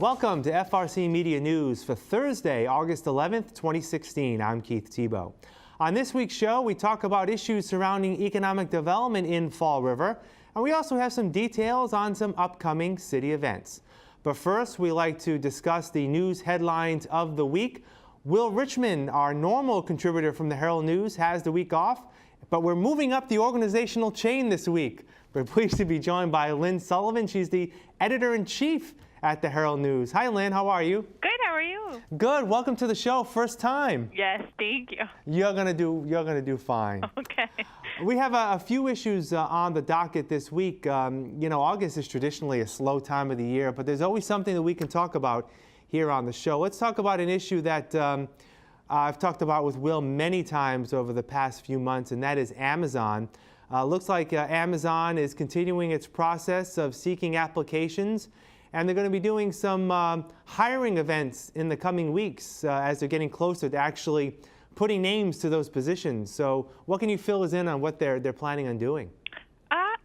Welcome to FRC Media News for Thursday, August 11th, 2016. I'm Keith Tebow. On this week's show, we talk about issues surrounding economic development in Fall River, and we also have some details on some upcoming city events. But first, we like to discuss the news headlines of the week. Will Richmond, our normal contributor from the Herald News, has the week off, but we're moving up the organizational chain this week. We're pleased to be joined by Lynn Sullivan. She's the editor-in-chief at the Herald News. Hi, Lynn. How are you? Good. How are you? Good. Welcome to the show. First time. Yes. Thank you. You're gonna do fine. Okay. We have a few issues on the docket this week. You know, August is traditionally a slow time of the year, but there's always something that we can talk about here on the show. Let's talk about an issue that I've talked about with Will many times over the past few months, and that is Amazon. Looks like Amazon is continuing its process of seeking applications, and they're going to be doing some hiring events in the coming weeks as they're getting closer to actually putting names to those positions. So what can you fill us in on what they're planning on doing?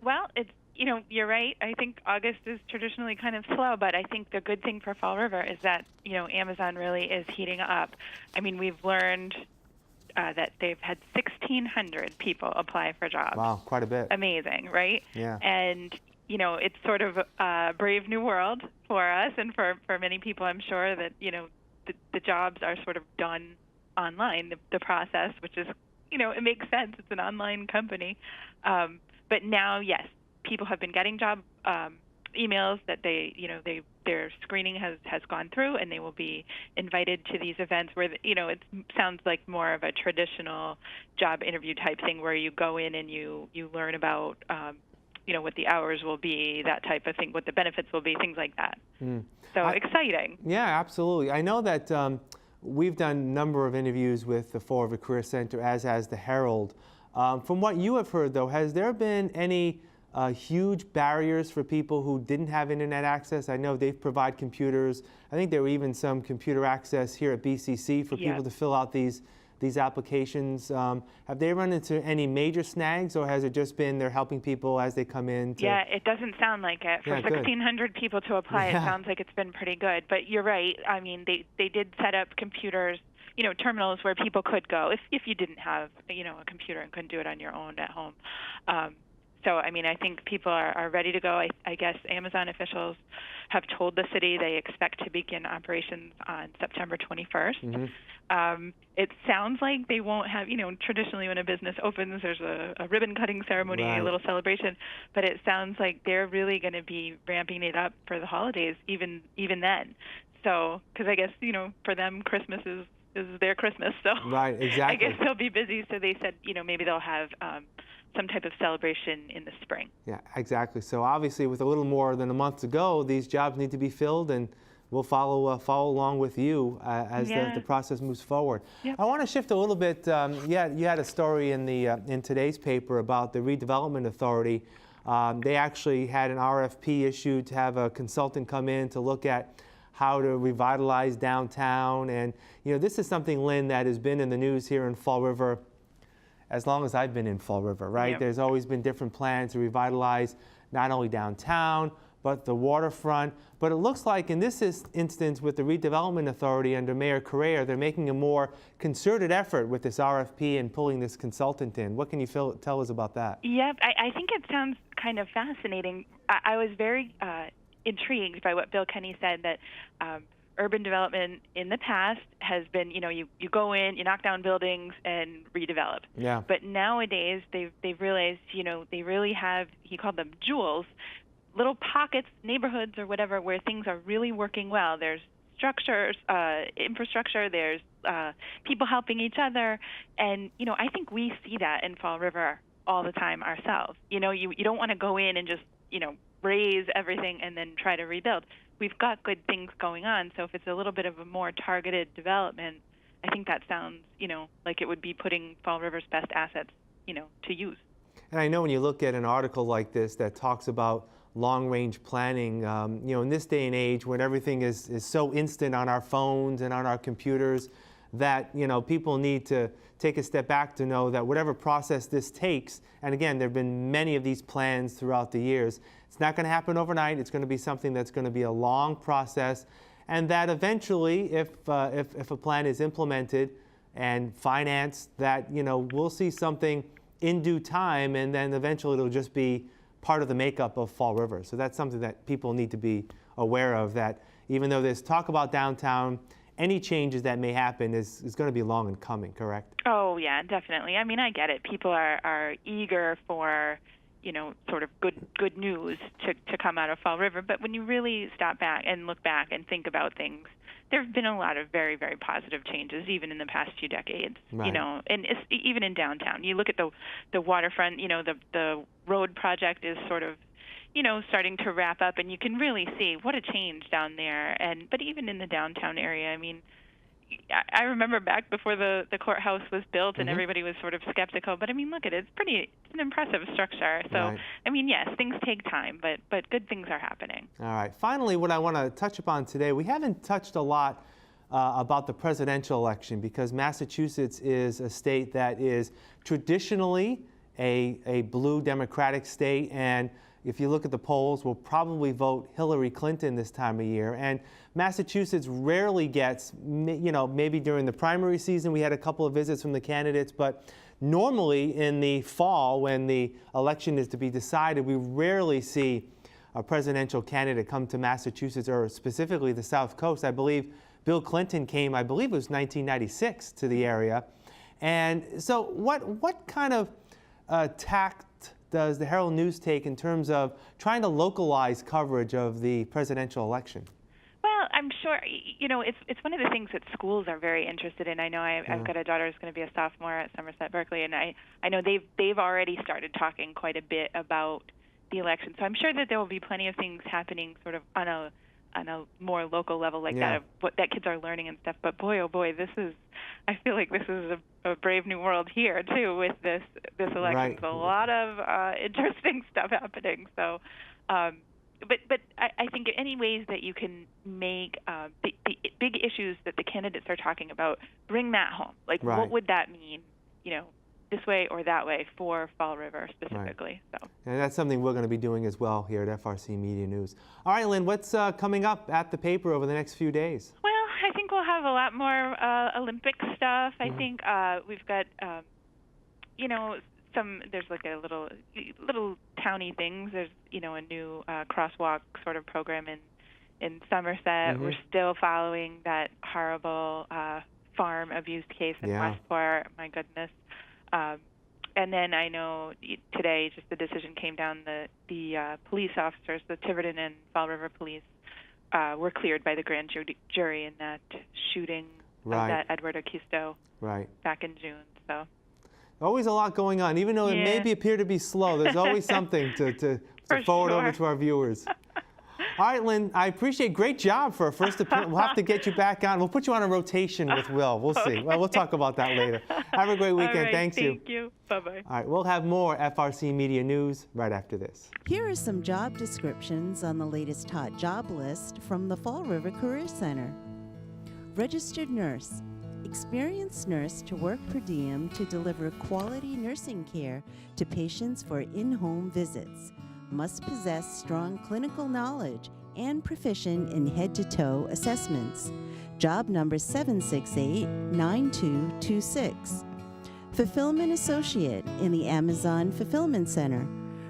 Well, you're right. I think August is traditionally kind of slow, but I think the good thing for Fall River is that, Amazon really is heating up. I mean, we've learned that they've had 1,600 people apply for jobs. Wow, quite a bit. Amazing, right? Yeah. And it's sort of a brave new world for us, and for many people, I'm sure that, the jobs are sort of done online, the process, which is, it makes sense. It's an online company. But now, yes, people have been getting job emails that their screening has gone through, and they will be invited to these events where, it sounds like more of a traditional job interview type thing where you go in and you learn about what the hours will be, that type of thing, what the benefits will be, things like that. So exciting. Yeah, absolutely. I know that we've done a number of interviews with the Fall River Career Center, as has the Herald. From what you have heard, though, has there been any huge barriers for people who didn't have internet access? I know they provide computers. I think there were even some computer access here at BCC for people to fill out these applications. Have they run into any major snags, or has it just been they're helping people as they come in? Yeah, it doesn't sound like it. For 1,600 people to apply, it sounds like it's been pretty good. But you're right. I mean, they did set up computers, terminals where people could go if you didn't have, a computer and couldn't do it on your own at home. So, I mean, I think people are ready to go. I guess Amazon officials have told the city they expect to begin operations on September 21st. It sounds like they won't have, traditionally when a business opens, there's a ribbon-cutting ceremony, a little celebration. But it sounds like they're really going to be ramping it up for the holidays, even then. So, because I guess, for them, Christmas is their Christmas. So right, exactly. I guess they'll be busy. So they said, maybe they'll have some type of celebration in the spring. Yeah, exactly. So obviously, with a little more than a month to go, these jobs need to be filled, and we'll follow along with you as the process moves forward. Yep. I want to shift a little bit. You had a story in today's paper about the Redevelopment Authority. They actually had an RFP issued to have a consultant come in to look at how to revitalize downtown. And this is something, Lynn, that has been in the news here in Fall River as long as I've been in Fall River, right? Yep. There's always been different plans to revitalize not only downtown, but the waterfront. But it looks like in this instance with the Redevelopment Authority under Mayor Correa, they're making a more concerted effort with this RFP and pulling this consultant in. What can you tell us about that? Yep, I think it sounds kind of fascinating. I was very intrigued by what Bill Kenny said, that urban development in the past has been, you go in, you knock down buildings and redevelop. Yeah. But nowadays they've realized, they really have, he called them jewels, little pockets, neighborhoods or whatever, where things are really working well. There's structures, infrastructure, there's people helping each other. And, I think we see that in Fall River all the time ourselves. You don't want to go in and just, raise everything and then try to rebuild. We've got good things going on, so if it's a little bit of a more targeted development, I think that sounds, like it would be putting Fall River's best assets, to use. And I know when you look at an article like this that talks about long-range planning, in this day and age when everything is so instant on our phones and on our computers, that people need to take a step back to know that whatever process this takes, and again, there have been many of these plans throughout the years, it's not going to happen overnight. It's going to be something that's going to be a long process. and that eventually, if a plan is implemented and financed, that we'll see something in due time, and then eventually it'll just be part of the makeup of Fall River. So that's something that people need to be aware of, that even though there's talk about downtown, any changes that may happen is going to be long in coming, correct? Oh, yeah, definitely. I mean, I get it. People are eager for, sort of good news to come out of Fall River. But when you really stop back and look back and think about things, there have been a lot of very, very positive changes, even in the past few decades. Right. And even in downtown. You look at the waterfront. The road project is sort of, starting to wrap up, and you can really see what a change down there. But even in the downtown area, I mean, I remember back before the courthouse was built, and everybody was sort of skeptical. But I mean, look at it; it's an impressive structure. So, Right. I mean, yes, things take time, but good things are happening. All right. Finally, what I want to touch upon today, we haven't touched a lot about the presidential election, because Massachusetts is a state that is traditionally a blue Democratic state, and if you look at the polls, we'll probably vote Hillary Clinton this time of year. And Massachusetts rarely gets, maybe during the primary season we had a couple of visits from the candidates, but normally in the fall, when the election is to be decided, we rarely see a presidential candidate come to Massachusetts, or specifically the South Coast. I believe Bill Clinton came, I believe it was 1996, to the area. And so what kind of tact does the Herald News take in terms of trying to localize coverage of the presidential election? Well, I'm sure, it's one of the things that schools are very interested in. I know I've got a daughter who's going to be a sophomore at Somerset Berkeley, and I know they've already started talking quite a bit about the election. So I'm sure that there will be plenty of things happening sort of on a more local level like that, of what that kids are learning and stuff. But boy, oh boy, I feel like this is a brave new world here too with this election. Right. There's a lot of interesting stuff happening. So, but I think any ways that you can make the big issues that the candidates are talking about, bring that home. Like, Right. what would that mean? This way or that way for Fall River specifically. Right. So. And that's something we're going to be doing as well here at FRC Media News. All right, Lynn, what's coming up at the paper over the next few days? Well, I think we'll have a lot more Olympic stuff. I think we've got, there's like a little towny things. There's, a new crosswalk sort of program in Somerset. We're still following that horrible farm abuse case in Westport. My goodness. And then I know today just the decision came down, the police officers, the Tiverton and Fall River police, were cleared by the grand jury in that shooting of that Edward Acquisto back in June. So always a lot going on. Even though it may appear to be slow, there's always something to forward over to our viewers. All right, Lynn, I appreciate. Great job for a first appearance. We'll have to get you back on. We'll put you on a rotation with Will. We'll see. Well, we'll talk about that later. Have a great weekend. All right, Thank you. Thank you. Bye-bye. All right, we'll have more FRC Media News right after this. Here are some job descriptions on the latest hot job list from the Fall River Career Center. Registered nurse. Experienced nurse to work per diem to deliver quality nursing care to patients for in-home visits. Must possess strong clinical knowledge and proficient in head-to-toe assessments. Job number 768-9226. Fulfillment Associate in the Amazon Fulfillment Center.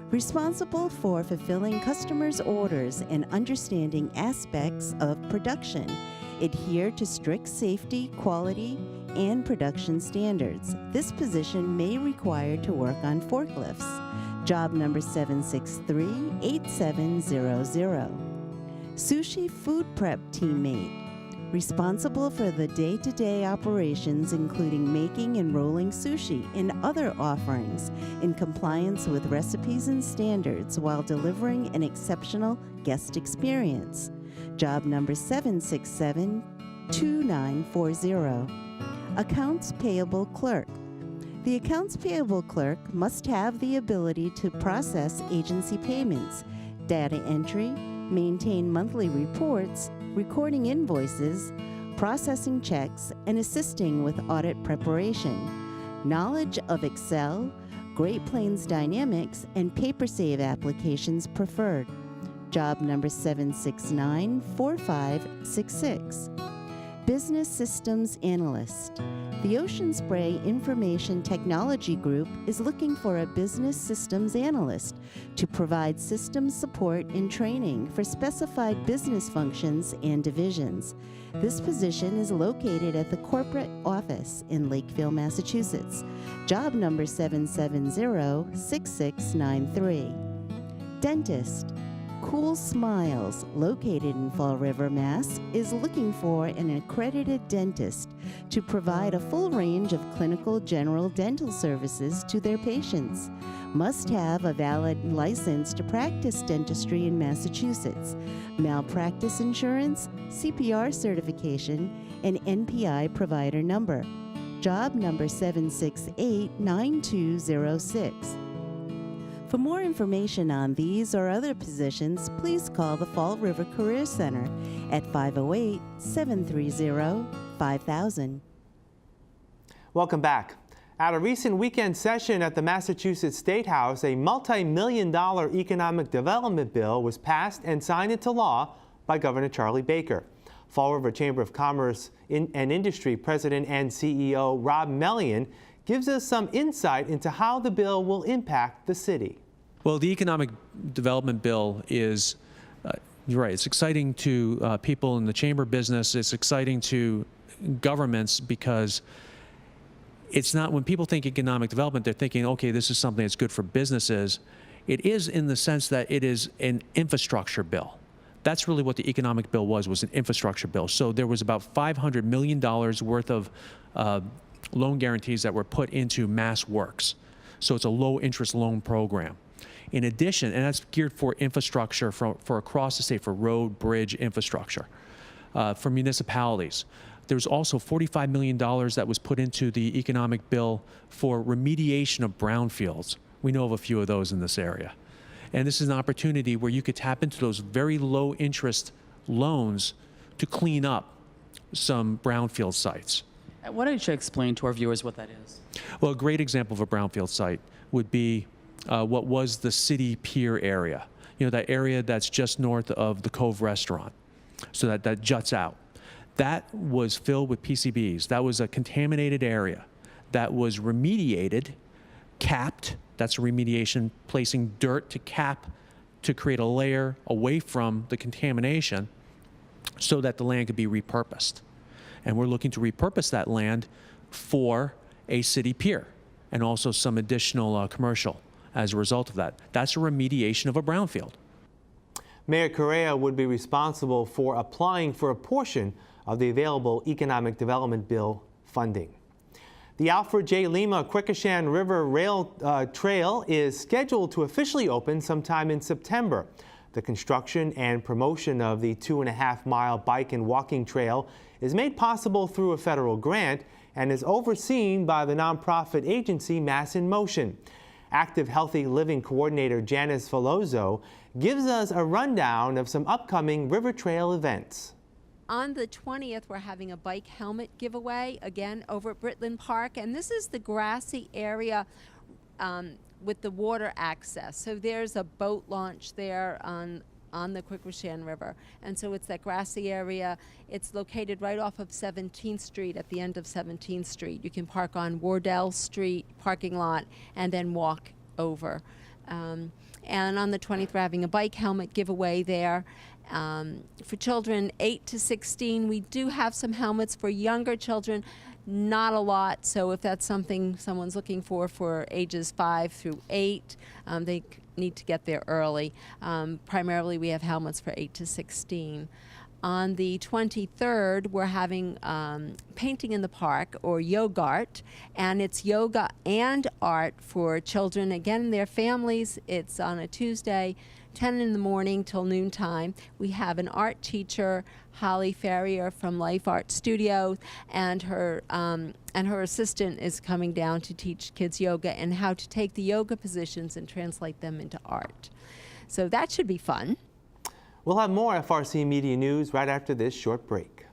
Responsible for fulfilling customers' orders and understanding aspects of production. Adhere to strict safety, quality, and production standards. This position may require to work on forklifts. Job number 763-8700. Sushi food prep teammate. Responsible for the day-to-day operations, including making and rolling sushi and other offerings, in compliance with recipes and standards while delivering an exceptional guest experience. Job number 767-2940. Accounts payable clerk. The accounts payable clerk must have the ability to process agency payments, data entry, maintain monthly reports, recording invoices, processing checks, and assisting with audit preparation. Knowledge of Excel, Great Plains Dynamics, and PaperSave applications preferred. job number 769-4566. Business Systems Analyst. The Ocean Spray Information Technology Group is looking for a business systems analyst to provide systems support and training for specified business functions and divisions. This position is located at the corporate office in Lakeville, Massachusetts. Job number 770-6693. Dentist. Cool Smiles, located in Fall River, Mass., is looking for an accredited dentist to provide a full range of clinical general dental services to their patients. Must have a valid license to practice dentistry in Massachusetts, malpractice insurance, CPR certification, and NPI provider number. Job number 768-9206. For more information on these or other positions, please call the Fall River Career Center at 508-730-5000. Welcome back. At a recent weekend session at the Massachusetts State House, a multi-million-dollar economic development bill was passed and signed into law by Governor Charlie Baker. Fall River Chamber of Commerce and Industry President and CEO Rob Mellion gives us some insight into how the bill will impact the city. Well, the economic development bill is, you're right, it's exciting to people in the chamber business. It's exciting to governments because it's not, when people think economic development, they're thinking, okay, this is something that's good for businesses. It is in the sense that it is an infrastructure bill. That's really what the economic bill was an infrastructure bill. So there was about $500 million worth of loan guarantees that were put into Mass Works. So it's a low interest loan program. In addition, and that's geared for infrastructure for across the state, for road, bridge infrastructure, for municipalities. There's also $45 million that was put into the economic bill for remediation of brownfields. We know of a few of those in this area. And this is an opportunity where you could tap into those very low interest loans to clean up some brownfield sites. Why don't you explain to our viewers what that is? Well, a great example of a brownfield site would be what was the City Pier area. You know, that area that's just north of the Cove Restaurant. So that juts out. That was filled with PCBs. That was a contaminated area that was remediated, capped. That's a remediation, placing dirt to cap to create a layer away from the contamination so that the land could be repurposed. And we're looking to repurpose that land for a city pier and also some additional commercial as a result of that. That's a remediation of a brownfield. Mayor Correa would be responsible for applying for a portion of the available economic development bill funding. The Alfred J. Lima Quequechan River Rail Trail is scheduled to officially open sometime in September. The construction and promotion of the 2.5-mile bike and walking trail is made possible through a federal grant and is overseen by the nonprofit agency Mass in Motion. Active Healthy Living Coordinator Janice Veloso gives us a rundown of some upcoming River Trail events. On the 20th, we're having a bike helmet giveaway, again, over at Britland Park. And this is the grassy area with the water access. So there's a boat launch there on the Quequechan River. And so it's that grassy area. It's located right off of 17th Street, at the end of 17th Street. You can park on Wardell Street parking lot and then walk over. And on the 20th, we're having a bike helmet giveaway there. For children 8 to 16, we do have some helmets for younger children, not a lot. So if that's something someone's looking for ages 5 through 8, they need to get there early. Primarily, we have helmets for 8 to 16. On the 23rd, we're having painting in the park, or Yogart, and it's yoga and art for children, again, and their families. It's on a Tuesday, 10 in the morning till noontime. We have an art teacher, Holly Ferrier from Life Art Studio, and her assistant is coming down to teach kids yoga and how to take the yoga positions and translate them into art. So that should be fun. We'll have more FRC Media News right after this short break.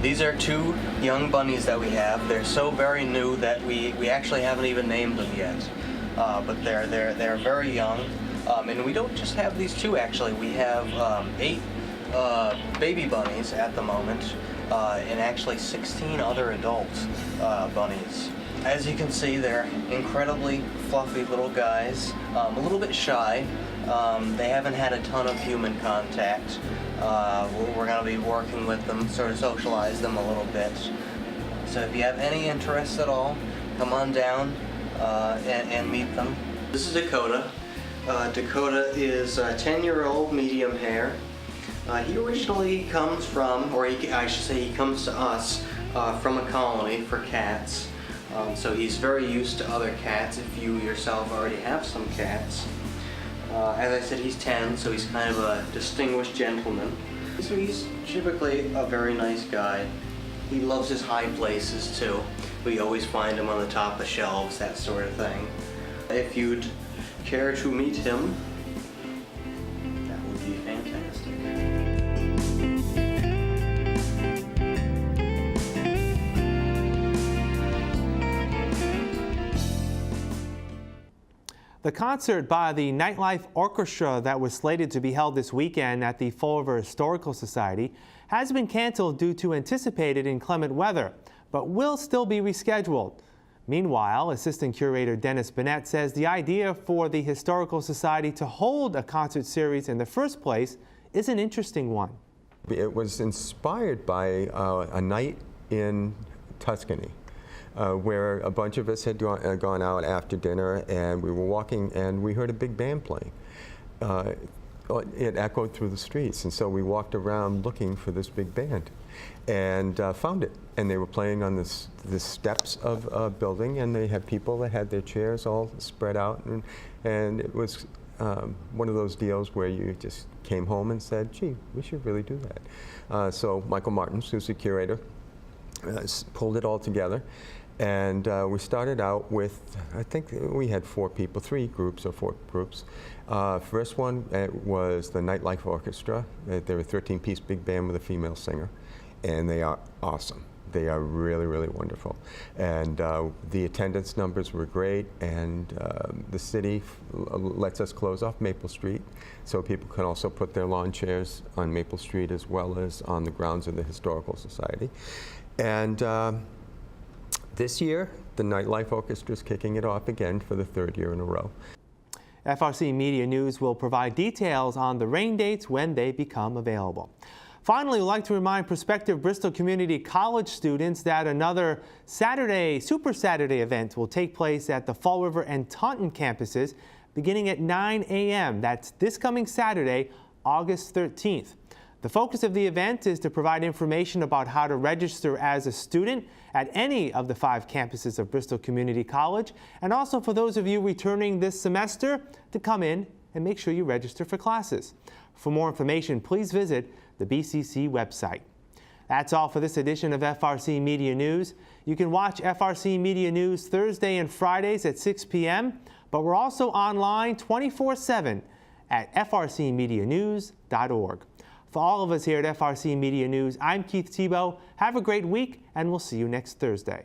These are two young bunnies that we have. They're so very new that we actually haven't even named them yet. But they're very young. And we don't just have these two, actually. We have 8 baby bunnies at the moment, and actually 16 other adult bunnies. As you can see, they're incredibly fluffy little guys, a little bit shy. They haven't had a ton of human contact. We're going to be working with them, sort of socialize them a little bit. So if you have any interest at all, come on down and meet them. This is Dakota. Dakota is a 10-year-old medium hair. He originally comes from, or I should say he comes to us from a colony for cats. So he's very used to other cats if you yourself already have some cats. As I said, he's 10, so he's kind of a distinguished gentleman. So he's typically a very nice guy. He loves his high places too. We always find him on the top of shelves, that sort of thing. If you'd care to meet him, that would be fantastic. The concert by the Nightlife Orchestra that was slated to be held this weekend at the Fall River Historical Society has been canceled due to anticipated inclement weather, but will still be rescheduled. Meanwhile, Assistant Curator Dennis Bennett says the idea for the Historical Society to hold a concert series in the first place is an interesting one. It was inspired by a night in Tuscany. Where a bunch of us had gone out after dinner, and we were walking and we heard a big band playing. It echoed through the streets, and so we walked around looking for this big band and found it. And they were playing on the steps of a building, and they had people that had their chairs all spread out, and it was one of those deals where you just came home and said, gee, we should really do that. So Michael Martins, who's the curator, pulled it all together. And we started out with, I think we had 3 groups or 4 groups. First one was the Nightlife Orchestra. They're a 13-piece big band with a female singer, and they are awesome. They are really, really wonderful. And the attendance numbers were great, and the city lets us close off Maple Street, so people can also put their lawn chairs on Maple Street as well as on the grounds of the Historical Society. And this year, the Nightlife Orchestra is kicking it off again for the 3rd year in a row. FRC Media News will provide details on the rain dates when they become available. Finally, we'd like to remind prospective Bristol Community College students that another Super Saturday event will take place at the Fall River and Taunton campuses beginning at 9 a.m. That's this coming Saturday, August 13th. The focus of the event is to provide information about how to register as a student at any of the 5 campuses of Bristol Community College, and also for those of you returning this semester to come in and make sure you register for classes. For more information, please visit the BCC website. That's all for this edition of FRC Media News. You can watch FRC Media News Thursday and Fridays at 6 p.m., but we're also online 24/7 at frcmedianews.org. For all of us here at FRC Media News, I'm Keith Tebow. Have a great week, and we'll see you next Thursday.